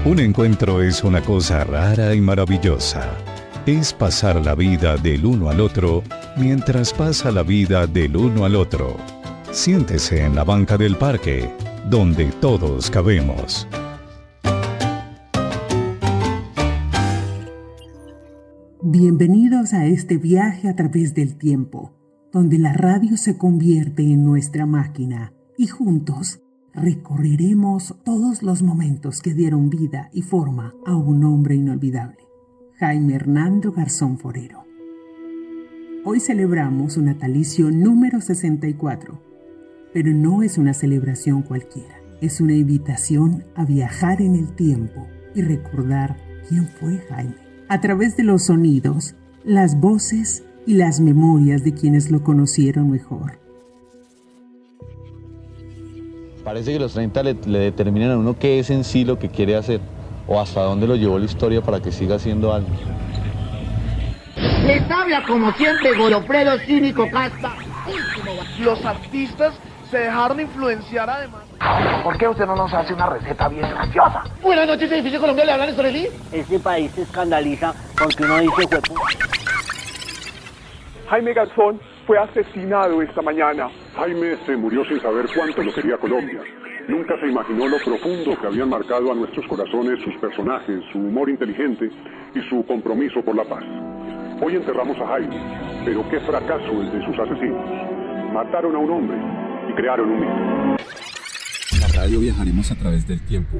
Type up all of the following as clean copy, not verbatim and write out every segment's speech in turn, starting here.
Un encuentro es una cosa rara y maravillosa. Es pasar la vida del uno al otro mientras pasa la vida del uno al otro. Siéntese en la banca del parque, donde todos cabemos. Bienvenidos a este viaje a través del tiempo, donde la radio se convierte en nuestra máquina y juntos recorreremos todos los momentos que dieron vida y forma a un hombre inolvidable, Jaime Hernando Garzón Forero. Hoy celebramos su natalicio número 64, pero no es una celebración cualquiera, es una invitación a viajar en el tiempo y recordar quién fue Jaime, a través de los sonidos, las voces y las memorias de quienes lo conocieron mejor. Parece que los 30 le determinan a uno qué es en sí lo que quiere hacer o hasta dónde lo llevó la historia para que siga siendo algo. Les habla como siempre Golopredo Cínico Casta. Los artistas se dejaron influenciar además. ¿Por qué usted no nos hace una receta bien graciosa? Buenas noches, edificio Colombia, ¿le hablan israelí? Este país se escandaliza porque uno dice huepo. Jaime Garzón fue asesinado esta mañana. Jaime se murió sin saber cuánto lo quería Colombia. Nunca se imaginó lo profundo que habían marcado a nuestros corazones sus personajes, su humor inteligente y su compromiso por la paz. Hoy enterramos a Jaime, pero qué fracaso el de sus asesinos. Mataron a un hombre y crearon un mito. En la radio viajaremos a través del tiempo.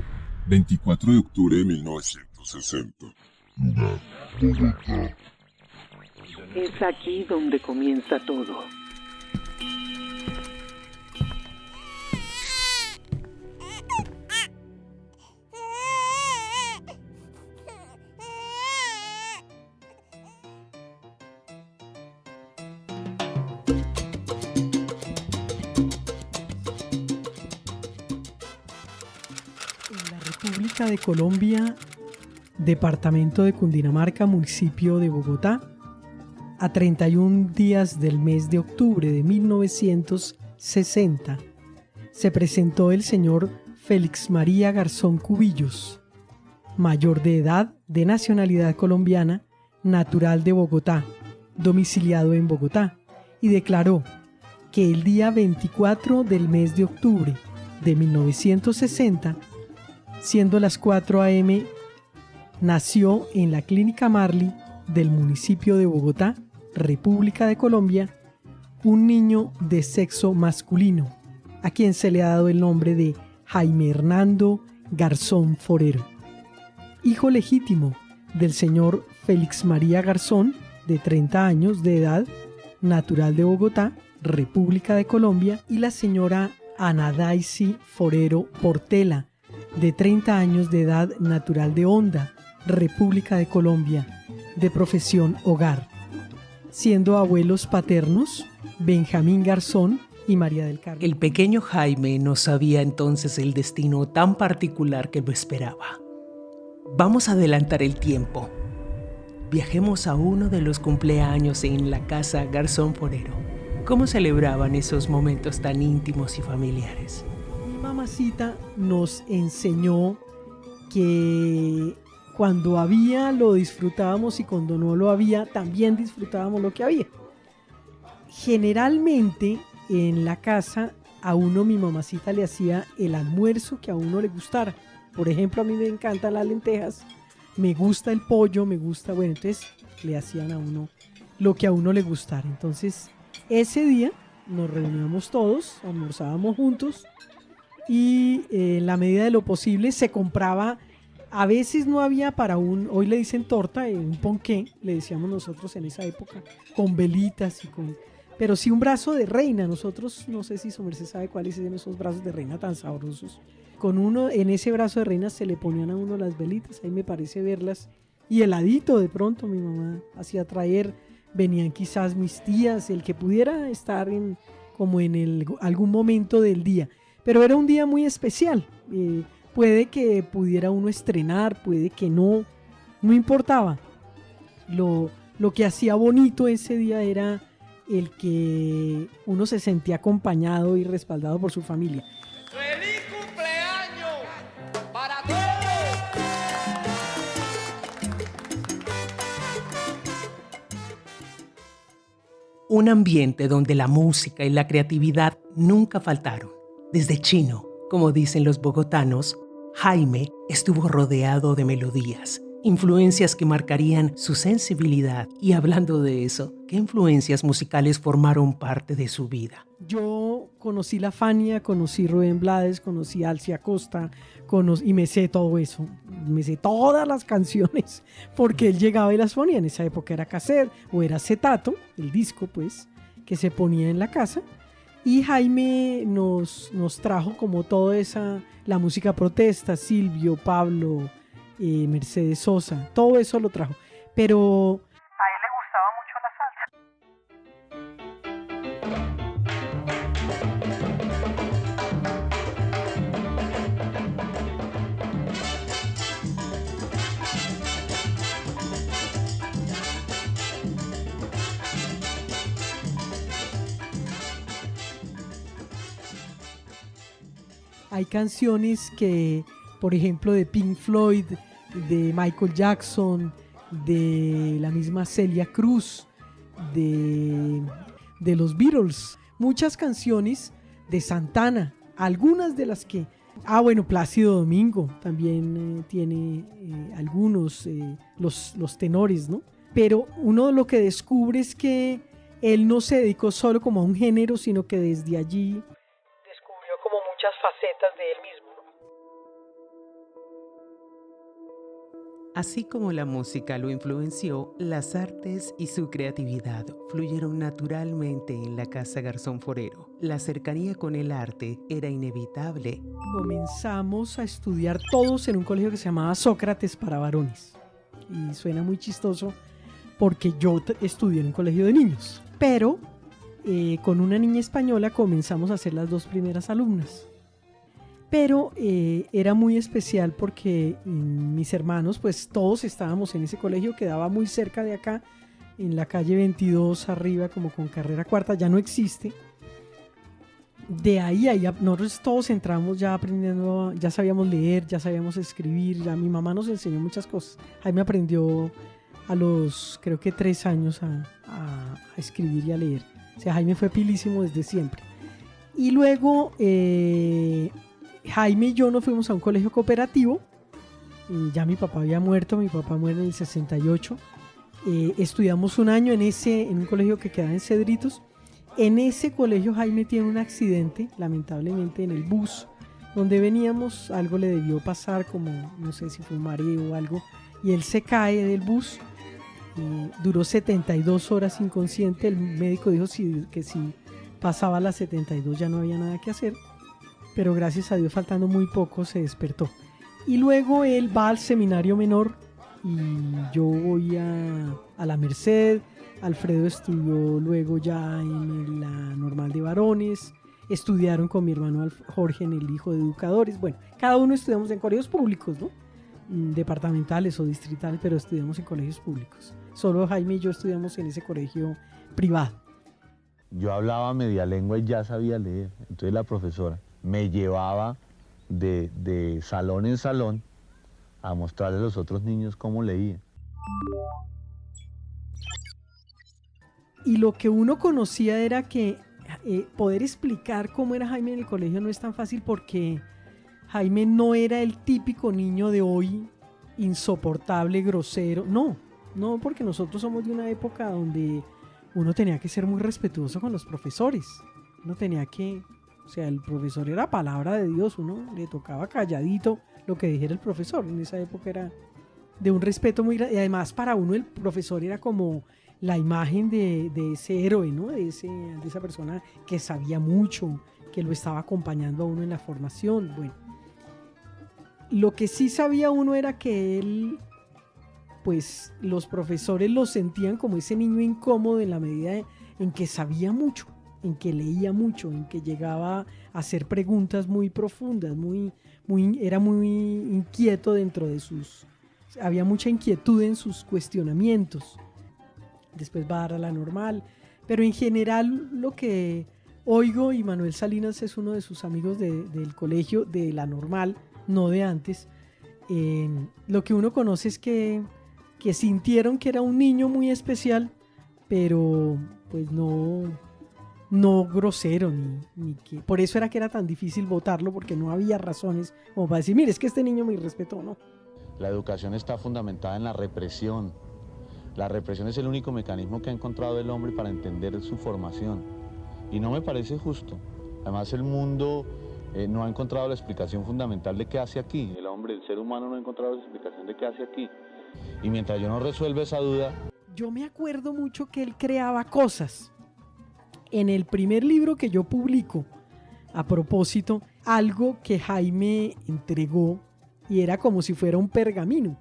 24 de octubre de 1960. Lugar, Bogotá. Es aquí donde comienza todo. En la República de Colombia, departamento de Cundinamarca, municipio de Bogotá, a 31 días del mes de octubre de 1960, se presentó el señor Félix María Garzón Cubillos, mayor de edad, de nacionalidad colombiana, natural de Bogotá, domiciliado en Bogotá, y declaró que el día 24 del mes de octubre de 1960, siendo las 4 a.m., nació en la Clínica Marley del municipio de Bogotá, República de Colombia, un niño de sexo masculino, a quien se le ha dado el nombre de Jaime Hernando Garzón Forero. Hijo legítimo del señor Félix María Garzón, de 30 años de edad, natural de Bogotá, República de Colombia, y la señora Ana Daisy Forero Portela, de 30 años de edad, natural de Honda, República de Colombia, de profesión hogar, siendo abuelos paternos Benjamín Garzón y María del Carmen. El pequeño Jaime no sabía entonces el destino tan particular que lo esperaba. Vamos a adelantar el tiempo. Viajemos a uno de los cumpleaños en la casa Garzón Forero. ¿Cómo celebraban esos momentos tan íntimos y familiares? Mi mamacita nos enseñó que cuando había lo disfrutábamos y cuando no lo había también disfrutábamos lo que había. Generalmente en la casa a uno mi mamacita le hacía el almuerzo que a uno le gustara. Por ejemplo, a mí me encantan las lentejas, me gusta el pollo, me gusta, bueno, entonces le hacían a uno lo que a uno le gustara. Entonces ese día nos reuníamos todos, almorzábamos juntos y en la medida de lo posible se compraba. A veces no había para hoy le dicen torta, un ponqué, le decíamos nosotros en esa época, con velitas pero sí un brazo de reina. Nosotros, no sé si su merced sabe cuáles eran esos brazos de reina tan sabrosos. En ese brazo de reina se le ponían a uno las velitas, ahí me parece verlas. Y heladito de pronto mi mamá hacía traer, venían quizás mis tías, el que pudiera estar como en algún momento del día. Pero era un día muy especial. Puede que pudiera uno estrenar, puede que no importaba. Lo que hacía bonito ese día era el que uno se sentía acompañado y respaldado por su familia. ¡Feliz cumpleaños para todos! Un ambiente donde la música y la creatividad nunca faltaron. Desde chino, como dicen los bogotanos, Jaime estuvo rodeado de melodías, influencias que marcarían su sensibilidad. Y hablando de eso, ¿qué influencias musicales formaron parte de su vida? Yo conocí la Fania, conocí Rubén Blades, conocí a Alcia Costa, y me sé todo eso. Me sé todas las canciones porque él llegaba y las ponía. En esa época era cassette o era acetato, el disco pues, que se ponía en la casa. Y Jaime nos trajo como toda esa, la música protesta, Silvio, Pablo, Mercedes Sosa, todo eso lo trajo. Pero a él le gustaba mucho la salsa. hay canciones que, por ejemplo, de Pink Floyd, de Michael Jackson, de la misma Celia Cruz, de los Beatles, muchas canciones de Santana, algunas de las que... bueno, Plácido Domingo también tiene algunos, los tenores, ¿no? Pero uno lo que descubre es que él no se dedicó solo como a un género, sino que desde allí descubrió como muchas facetas de él mismo. Así como la música lo influenció, las artes y su creatividad fluyeron naturalmente en la casa Garzón Forero. La cercanía con el arte era inevitable. Comenzamos a estudiar todos en un colegio que se llamaba Sócrates para varones. Y suena muy chistoso porque yo estudié en un colegio de niños. Pero con una niña española comenzamos a ser las dos primeras alumnas. Pero era muy especial porque mis hermanos, pues todos estábamos en ese colegio, quedaba muy cerca de acá, en la calle 22 arriba, como con carrera cuarta, ya no existe. De ahí nosotros todos entramos ya aprendiendo, ya sabíamos leer, ya sabíamos escribir, ya mi mamá nos enseñó muchas cosas. Jaime aprendió a los, creo que 3 años a escribir y a leer. O sea, Jaime fue pilísimo desde siempre. Y luego... Jaime y yo nos fuimos a un colegio cooperativo. Ya mi papá había muerto, mi papá muere en el 68. Estudiamos un año en un colegio que quedaba en Cedritos. En ese colegio Jaime tiene un accidente, lamentablemente, en el bus donde veníamos. Algo le debió pasar, como no sé si fue un mareo o algo, y él se cae del bus. Duró 72 horas inconsciente. El médico dijo que si pasaba las 72 ya no había nada que hacer. Pero gracias a Dios, faltando muy poco, se despertó. Y luego él va al seminario menor y yo voy a la Merced. Alfredo estudió luego ya en la normal de varones. Estudiaron con mi hermano Jorge en el Hijo de Educadores. Bueno, cada uno estudiamos en colegios públicos, ¿no? Departamentales o distritales, pero estudiamos en colegios públicos. Solo Jaime y yo estudiamos en ese colegio privado. Yo hablaba media lengua y ya sabía leer. Entonces la profesora me llevaba de salón en salón a mostrarle a los otros niños cómo leía. Y lo que uno conocía era que poder explicar cómo era Jaime en el colegio no es tan fácil, porque Jaime no era el típico niño de hoy, insoportable, grosero. No, porque nosotros somos de una época donde uno tenía que ser muy respetuoso con los profesores. Uno tenía que... O sea, el profesor era palabra de Dios, uno le tocaba calladito lo que dijera el profesor. En esa época era de un respeto muy grande. Y además para uno el profesor era como la imagen de ese héroe, ¿no? De esa persona que sabía mucho, que lo estaba acompañando a uno en la formación. Bueno, lo que sí sabía uno era que él, pues los profesores lo sentían como ese niño incómodo en la medida en que sabía mucho, en que leía mucho, en que llegaba a hacer preguntas muy profundas, era muy inquieto dentro de había mucha inquietud en sus cuestionamientos. Después va a dar a la normal, pero en general lo que oigo, y Manuel Salinas es uno de sus amigos del colegio, de la normal, no de antes, lo que uno conoce es que sintieron que era un niño muy especial, pero pues no grosero, ni que... Por eso era que era tan difícil votarlo, porque no había razones como para decir, mire, es que este niño me irrespetó, ¿no? La educación está fundamentada en la represión. La represión es el único mecanismo que ha encontrado el hombre para entender su formación. Y no me parece justo. Además, el mundo no ha encontrado la explicación fundamental de qué hace aquí. El hombre, el ser humano, no ha encontrado la explicación de qué hace aquí. Y mientras yo no resuelva esa duda... Yo me acuerdo mucho que él creaba cosas. En el primer libro que yo publico, a propósito, algo que Jaime entregó y era como si fuera un pergamino.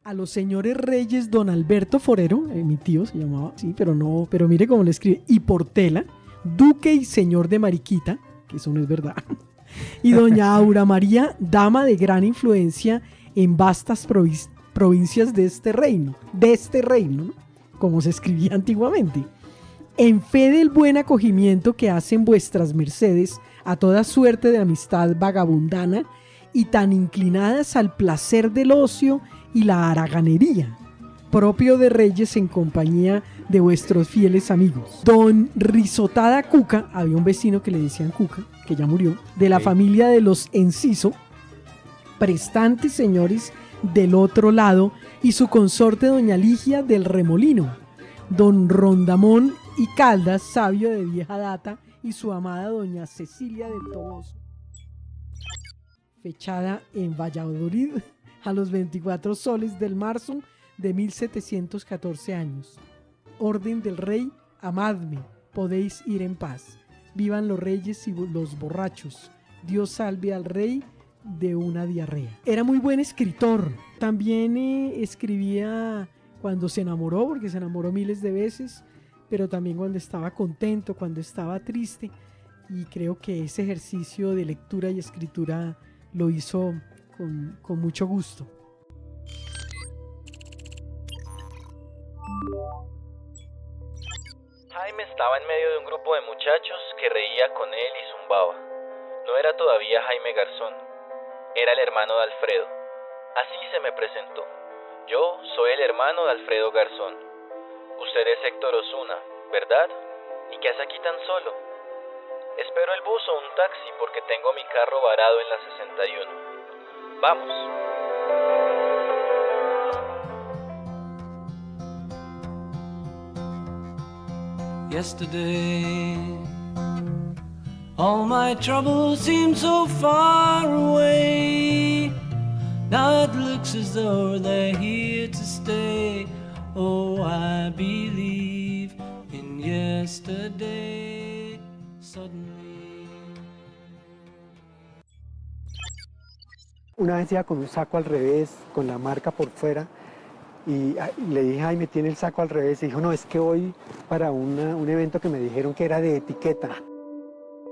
A los señores reyes don Alberto Forero, mi tío se llamaba, sí, pero mire cómo le escribe, y Portela, duque y señor de Mariquita, que eso no es verdad, y doña Aura María, dama de gran influencia en vastas provincias de este reino, ¿no? Como se escribía antiguamente. En fe del buen acogimiento que hacen vuestras mercedes a toda suerte de amistad vagabundana y tan inclinadas al placer del ocio y la haraganería, propio de reyes en compañía de vuestros fieles amigos. Don Risotada Cuca, había un vecino que le decían Cuca, que ya murió, de la familia de los Enciso, prestantes señores del otro lado, y su consorte doña Ligia del Remolino, don Rondamón y Caldas, sabio de vieja data, y su amada doña Cecilia del Toboso. Fechada en Valladolid a los 24 soles del marzo de 1714 años. Orden del rey, amadme, podéis ir en paz. Vivan los reyes y los borrachos. Dios salve al rey de una diarrea. Era muy buen escritor. También escribía cuando se enamoró, porque se enamoró miles de veces, pero también cuando estaba contento, cuando estaba triste, y creo que ese ejercicio de lectura y escritura lo hizo con mucho gusto. Jaime estaba en medio de un grupo de muchachos que reía con él y zumbaba. No era todavía Jaime Garzón, era el hermano de Alfredo. Así se me presentó. Yo soy el hermano de Alfredo Garzón. Usted es Héctor Osuna, ¿verdad? ¿Y qué hace aquí tan solo? Espero el bus o un taxi porque tengo mi carro varado en la 61. ¡Vamos! Yesterday, all my troubles seem so far away. Now it looks as though they're here to stay. Oh, I believe in yesterday. Suddenly. Una vez iba con un saco al revés, con la marca por fuera, y le dije, ay, me tiene el saco al revés. Y dijo, no, es que voy para un evento que me dijeron que era de etiqueta.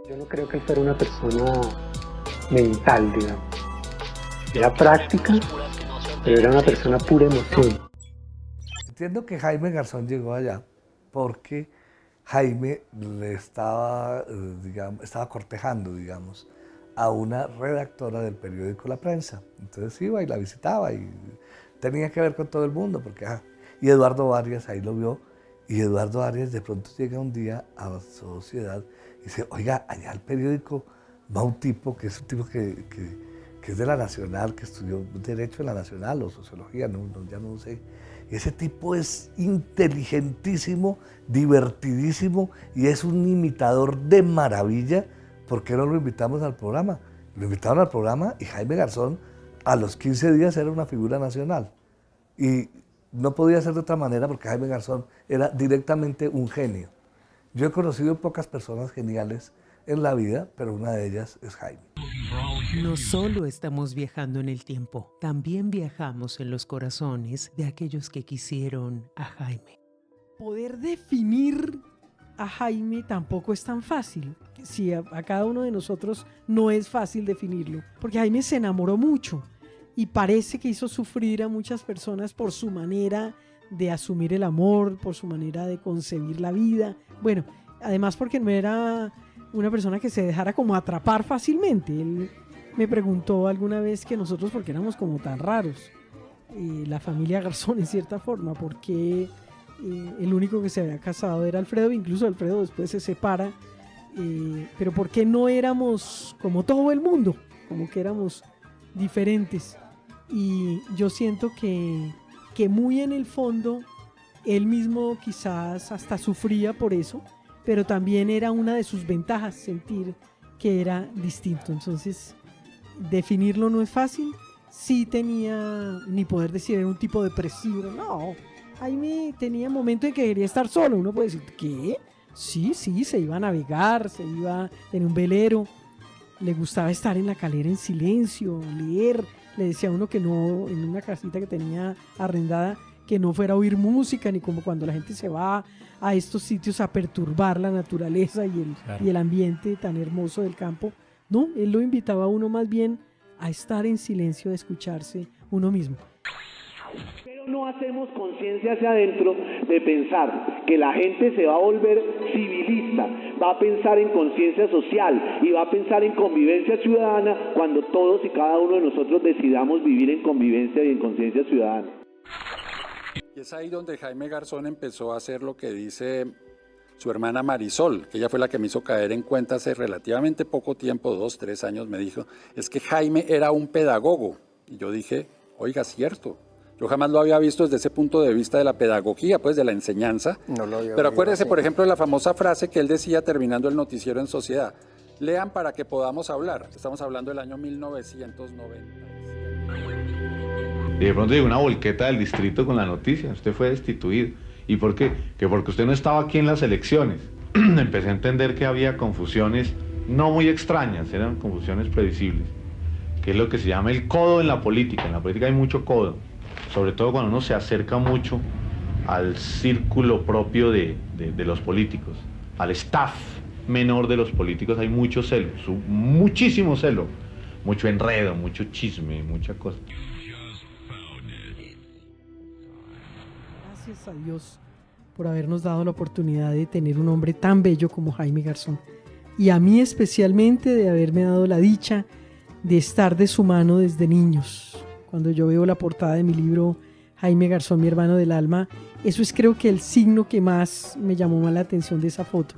Yo no creo que él fuera una persona mental, digamos. Era práctica, pero era una persona pura emoción. Entiendo que Jaime Garzón llegó allá porque Jaime le estaba cortejando, digamos, a una redactora del periódico La Prensa. Entonces iba y la visitaba y tenía que ver con todo el mundo, porque y Eduardo Arias ahí lo vio, y Eduardo Arias de pronto llega un día a la Sociedad y dice, oiga, allá al periódico va un tipo que es un tipo que es de la Nacional, que estudió Derecho en la Nacional o Sociología, ya no sé. Y ese tipo es inteligentísimo, divertidísimo y es un imitador de maravilla. ¿Por qué no lo invitamos al programa? Lo invitaron al programa y Jaime Garzón a los 15 días era una figura nacional. Y no podía ser de otra manera porque Jaime Garzón era directamente un genio. Yo he conocido pocas personas geniales en la vida, pero una de ellas es Jaime. No solo estamos viajando en el tiempo, también viajamos en los corazones de aquellos que quisieron a Jaime. Poder definir a Jaime tampoco es tan fácil. Si a cada uno de nosotros no es fácil definirlo, porque Jaime se enamoró mucho y parece que hizo sufrir a muchas personas por su manera de asumir el amor, por su manera de concebir la vida. Bueno, además porque no era una persona que se dejara como atrapar fácilmente. Él me preguntó alguna vez que nosotros, porque éramos como tan raros, la familia Garzón en cierta forma, porque el único que se había casado era Alfredo, incluso Alfredo después se separa, pero ¿por qué no éramos como todo el mundo? Como que éramos diferentes. Y yo siento que muy en el fondo él mismo quizás hasta sufría por eso, pero también era una de sus ventajas sentir que era distinto. Entonces definirlo no es fácil. Sí tenía, ni poder decir, era un tipo depresivo, no. Jaime tenía momentos en que quería estar solo. Uno puede decir, ¿qué? Sí, se iba a navegar, se iba en un velero, le gustaba estar en la calera en silencio, leer. Le decía a uno que no, en una casita que tenía arrendada, que no fuera a oír música, ni como cuando la gente se va a estos sitios a perturbar la naturaleza y el ambiente tan hermoso del campo. No, él lo invitaba a uno más bien a estar en silencio, a escucharse uno mismo. Pero no hacemos conciencia hacia adentro de pensar que la gente se va a volver civilista, va a pensar en conciencia social y va a pensar en convivencia ciudadana cuando todos y cada uno de nosotros decidamos vivir en convivencia y en conciencia ciudadana. Y es ahí donde Jaime Garzón empezó a hacer lo que dice su hermana Marisol, que ella fue la que me hizo caer en cuenta hace relativamente poco tiempo, 2, 3 años, me dijo, es que Jaime era un pedagogo. Y yo dije, oiga, cierto. Yo jamás lo había visto desde ese punto de vista de la pedagogía, pues de la enseñanza. No lo había. Pero acuérdese, por ejemplo, de la famosa frase que él decía terminando el noticiero en Sociedad. Lean para que podamos hablar. Estamos hablando del año 1990. Y de pronto llegó una volqueta del distrito con la noticia, usted fue destituido. ¿Y por qué? Que porque usted no estaba aquí en las elecciones. Empecé a entender que había confusiones no muy extrañas, eran confusiones previsibles, que es lo que se llama el codo en la política. En la política hay mucho codo, sobre todo cuando uno se acerca mucho al círculo propio de los políticos, al staff menor de los políticos. Hay mucho celo, muchísimo celo, mucho enredo, mucho chisme, mucha cosa. Gracias a Dios por habernos dado la oportunidad de tener un hombre tan bello como Jaime Garzón, y a mí especialmente de haberme dado la dicha de estar de su mano desde niños. Cuando yo veo la portada de mi libro Jaime Garzón, mi hermano del alma, eso es creo que el signo que más me llamó más la atención de esa foto,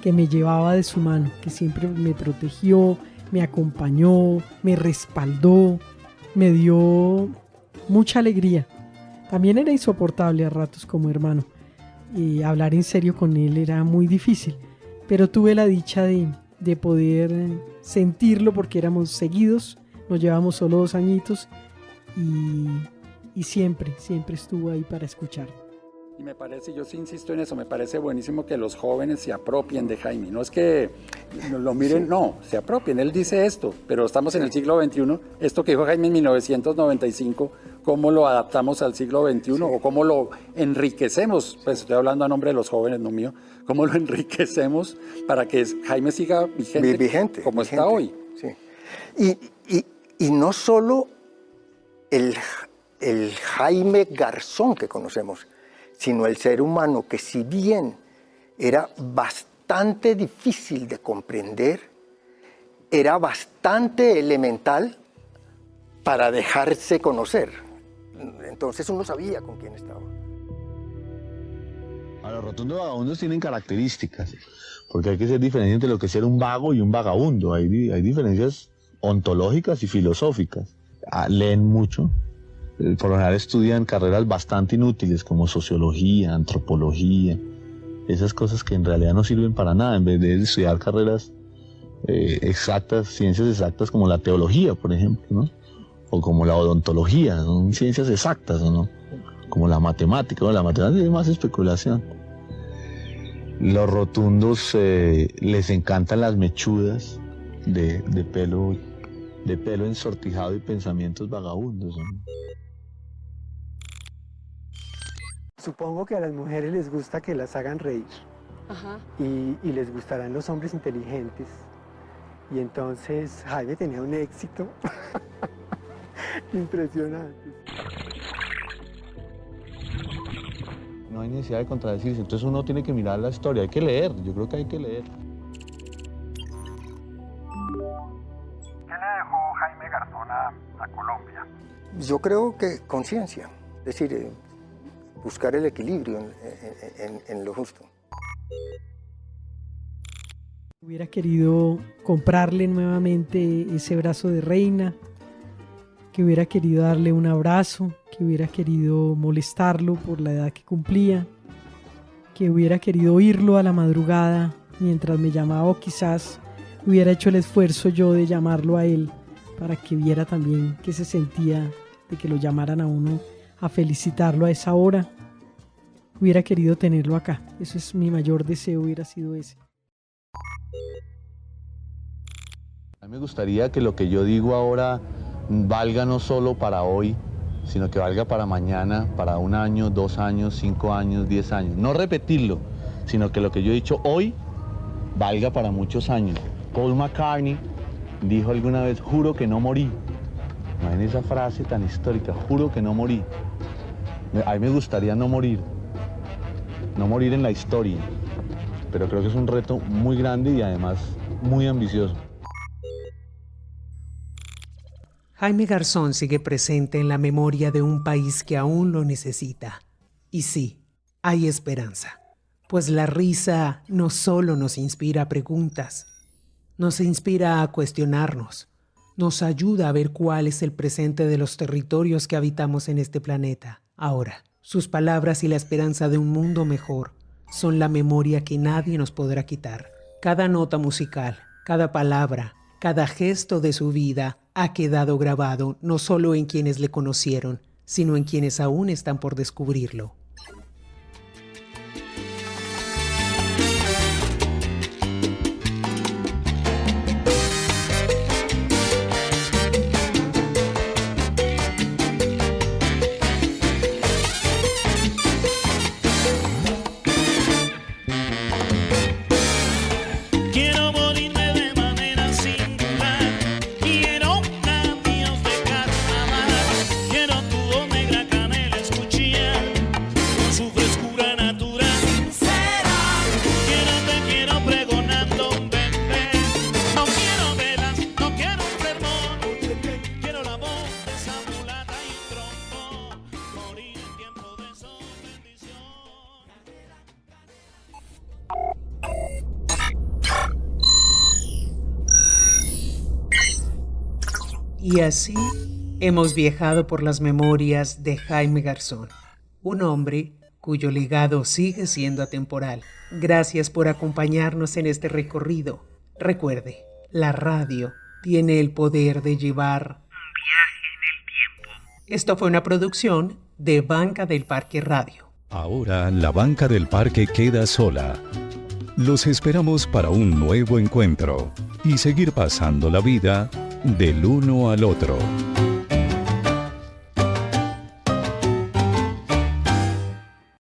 que me llevaba de su mano, que siempre me protegió, me acompañó, me respaldó, me dio mucha alegría. También era insoportable a ratos como hermano, y hablar en serio con él era muy difícil, pero tuve la dicha de poder sentirlo porque éramos seguidos, nos llevamos solo 2 añitos y siempre estuvo ahí para escuchar. Y me parece, yo sí insisto en eso, me parece buenísimo que los jóvenes se apropien de Jaime. No es que lo miren, sí. No, se apropien. Él dice esto, pero estamos en el siglo XXI. Esto que dijo Jaime en 1995, ¿cómo lo adaptamos al siglo XXI? Sí. O cómo lo enriquecemos, pues estoy hablando a nombre de los jóvenes, no mío, ¿cómo lo enriquecemos para que Jaime siga vigente como está hoy? Sí. Y no solo el Jaime Garzón que conocemos, sino el ser humano que, si bien era bastante difícil de comprender, era bastante elemental para dejarse conocer. Entonces uno sabía con quién estaba. A los rotundos vagabundos tienen características, porque hay que ser diferente entre lo que es ser un vago y un vagabundo. Hay diferencias ontológicas y filosóficas. Leen mucho. Por lo general estudian carreras bastante inútiles como sociología, antropología, esas cosas que en realidad no sirven para nada, en vez de estudiar carreras exactas, ciencias exactas como la teología, por ejemplo, ¿no? O como la odontología, son ciencias exactas, ¿no? Como la matemática, ¿no? La matemática es más especulación. Los rotundos les encantan las mechudas de pelo ensortijado y pensamientos vagabundos, ¿no? Supongo que a las mujeres les gusta que las hagan reír. Ajá. Y les gustarán los hombres inteligentes. Y entonces Jaime tenía un éxito impresionante. No hay necesidad de contradecirse, entonces uno tiene que mirar la historia, hay que leer, yo creo que hay que leer. ¿Qué le dejó Jaime Garzón a Colombia? Yo creo que conciencia, es decir, buscar el equilibrio en lo justo. Hubiera querido comprarle nuevamente ese brazo de reina, que hubiera querido darle un abrazo, que hubiera querido molestarlo por la edad que cumplía, que hubiera querido oírlo a la madrugada mientras me llamaba, o quizás hubiera hecho el esfuerzo yo de llamarlo a él para que viera también qué se sentía de que lo llamaran a uno a felicitarlo a esa hora. Hubiera querido tenerlo acá. Eso es mi mayor deseo, hubiera sido ese. A mí me gustaría que lo que yo digo ahora valga no solo para hoy, sino que valga para mañana, para 1 año, 2 años, 5 años, 10 años. No repetirlo, sino que lo que yo he dicho hoy valga para muchos años. Paul McCartney dijo alguna vez, juro que no morí. Imaginen esa frase tan histórica, juro que no morí. A mí me gustaría no morir en la historia, pero creo que es un reto muy grande y además muy ambicioso. Jaime Garzón sigue presente en la memoria de un país que aún lo necesita. Y sí, hay esperanza, pues la risa no solo nos inspira a preguntas, nos inspira a cuestionarnos, nos ayuda a ver cuál es el presente de los territorios que habitamos en este planeta. Ahora, sus palabras y la esperanza de un mundo mejor son la memoria que nadie nos podrá quitar. Cada nota musical, cada palabra, cada gesto de su vida ha quedado grabado no solo en quienes le conocieron, sino en quienes aún están por descubrirlo. Y así hemos viajado por las memorias de Jaime Garzón, un hombre cuyo legado sigue siendo atemporal. Gracias por acompañarnos en este recorrido. Recuerde, la radio tiene el poder de llevar un viaje en el tiempo. Esto fue una producción de Banca del Parque Radio. Ahora la Banca del Parque queda sola. Los esperamos para un nuevo encuentro y seguir pasando la vida del uno al otro.